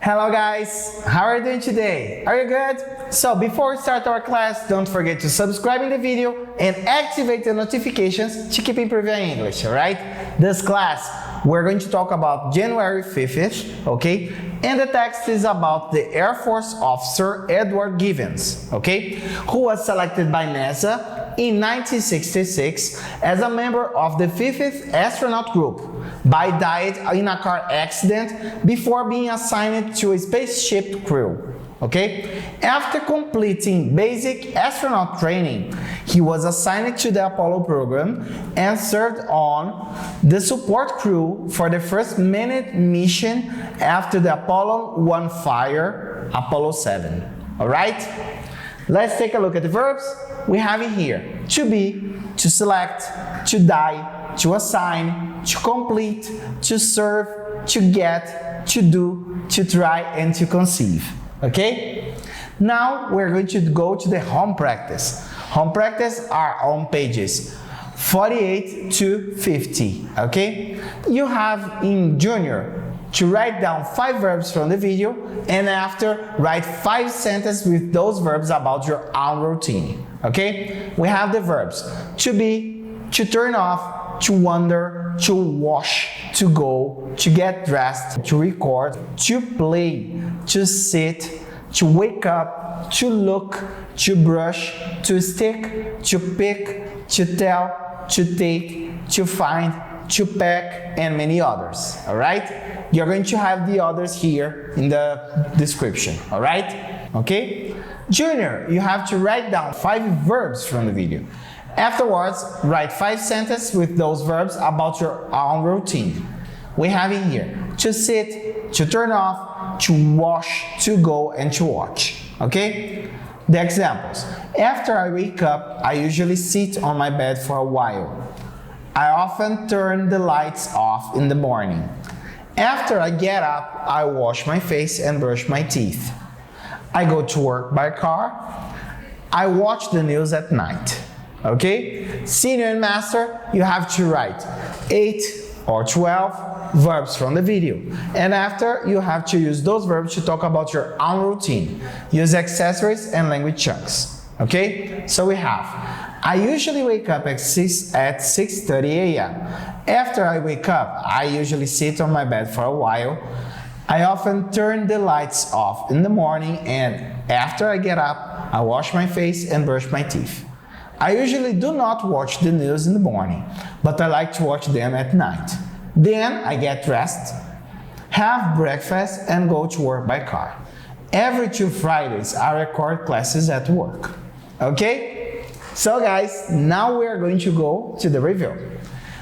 Hello guys, how are you doing today? Are you good? So before we start our class, don't forget to subscribe in the video and activate the notifications to keep improving English, alright? This class, we're going to talk about January 5th, okay? And the text is about the Air Force officer Edward Givens, okay? Who was selected by NASA in 1966 as a member of the 5th astronaut group, but died in a car accident before being assigned to a spaceship crew. Okay? After completing basic astronaut training, he was assigned to the Apollo program and served on the support crew for the first manned mission after the Apollo 1 fire, Apollo 7. Alright? Let's take a look at the verbs we have in here. To be, to select, to die, to assign, to complete, to serve, to get, to do, to try, and to conceive. Okay? Now we're going to go to the home practice. Home practice are on pages 48 to 50. Okay? You have in junior to write down 5 verbs from the video and after write 5 sentences with those verbs about your own routine. Okay? We have the verbs to be, to turn off, to wonder, to wash, to go, to get dressed, to record, to play, to sit, to wake up, to look, to brush, to stick, to pick, to tell, to take, to find, to pack, and many others. Alright? You're going to have the others here in the description. Alright? Okay? Junior, you have to write down 5 verbs from the video. Afterwards, write 5 sentences with those verbs about your own routine. We have in here to sit, to turn off, to wash, to go, and to watch. Okay? The examples. After I wake up, I usually sit on my bed for a while. I often turn the lights off in the morning. After I get up, I wash my face and brush my teeth. I go to work by car. I watch the news at night. Okay? Senior and master, you have to write 8 or 12 verbs from the video. And after, you have to use those verbs to talk about your own routine. Use accessories and language chunks. Okay? So we have, I usually wake up at 6:30 a.m. After I wake up, I usually sit on my bed for a while. I often turn the lights off in the morning, and after I get up, I wash my face and brush my teeth. I usually do not watch the news in the morning, but I like to watch them at night. Then I get dressed, have breakfast, and go to work by car. Every 2 Fridays, I record classes at work. Okay? So guys, now we are going to go to the review.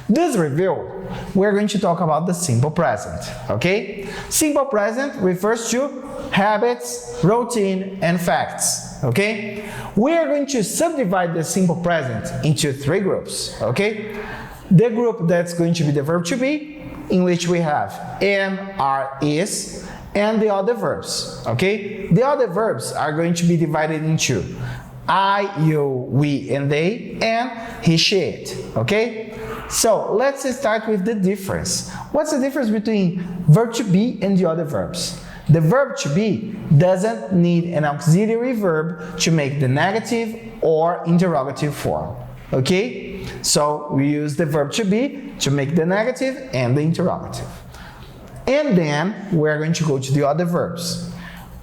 This review, we're going to talk about the simple present. Okay? Simple present refers to habits, routine, and facts. Okay? We are going to subdivide the simple present into 3 groups. Okay? The group that's going to be the verb to be, in which we have am, are, is, and the other verbs. Okay? The other verbs are going to be divided into I, you, we, and they, and he, she, it. Okay? So let's start with the difference. What's the difference between verb to be and the other verbs? The verb to be doesn't need an auxiliary verb to make the negative or interrogative form. Okay? So we use the verb to be to make the negative and the interrogative. And then we're going to go to the other verbs.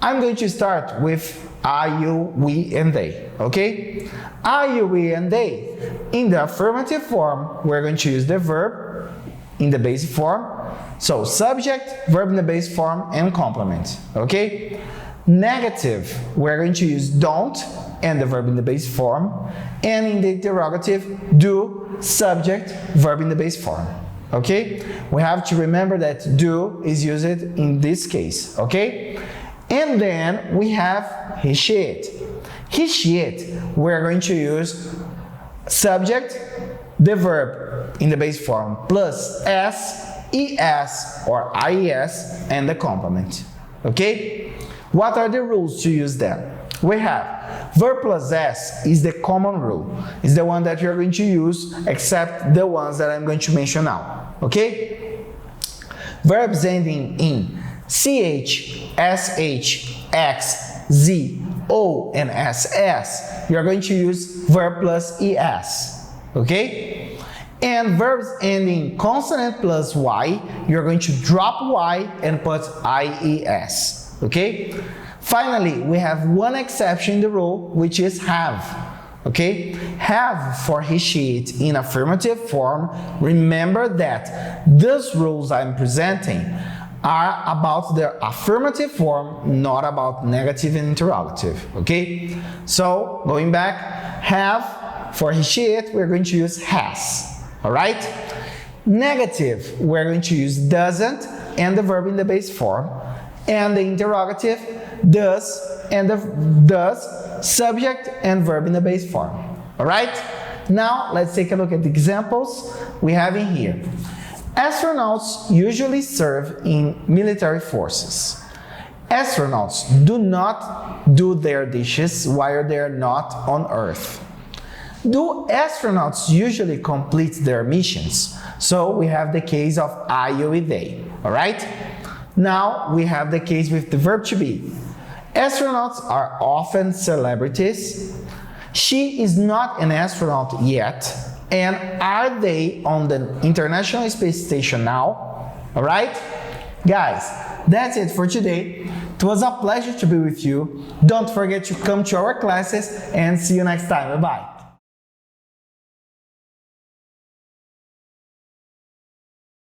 I'm going to start with I, you, we, and they. Okay? I, you, we, and they. In the affirmative form, we're going to use the verb in the basic form. So subject, verb in the base form, and complement. Okay? Negative, we're going to use don't and the verb in the base form. And in the interrogative, do, subject, verb in the base form. Okay? We have to remember that do is used in this case. Okay? And then we have he, she, it. He, she, it, we're going to use subject, the verb in the base form, plus s, es, or ies, and the complement. Okay? What are the rules to use them? We have verb plus s is the common rule. It's the one that you're going to use, except the ones that I'm going to mention now. Okay? Verbs ending in CH, SH, X, Z, O, and SS, you're going to use verb plus ES, okay? And verbs ending consonant plus Y, you're going to drop Y and put IES, okay? Finally, we have one exception in the rule, which is have. Okay, have for he, she, it in affirmative form. Remember that these rules I'm presenting are about the affirmative form, not about negative and interrogative. Okay, so going back, have for he, she, it, we're going to use has. All right, negative, we're going to use doesn't and the verb in the base form, and the interrogative, does and the does, subject and verb in the base form. All right, now let's take a look at the examples we have in here. Astronauts usually serve in military forces. Astronauts do not do their dishes while they are not on Earth. Do astronauts usually complete their missions? So we have the case of I, you, we, they. All right, now we have the case with the verb to be. Astronauts are often celebrities. She is not an astronaut yet. And are they on the International Space Station now? All right? Guys, that's it for today. It was a pleasure to be with you. Don't forget to come to our classes and see you next time. Bye-bye.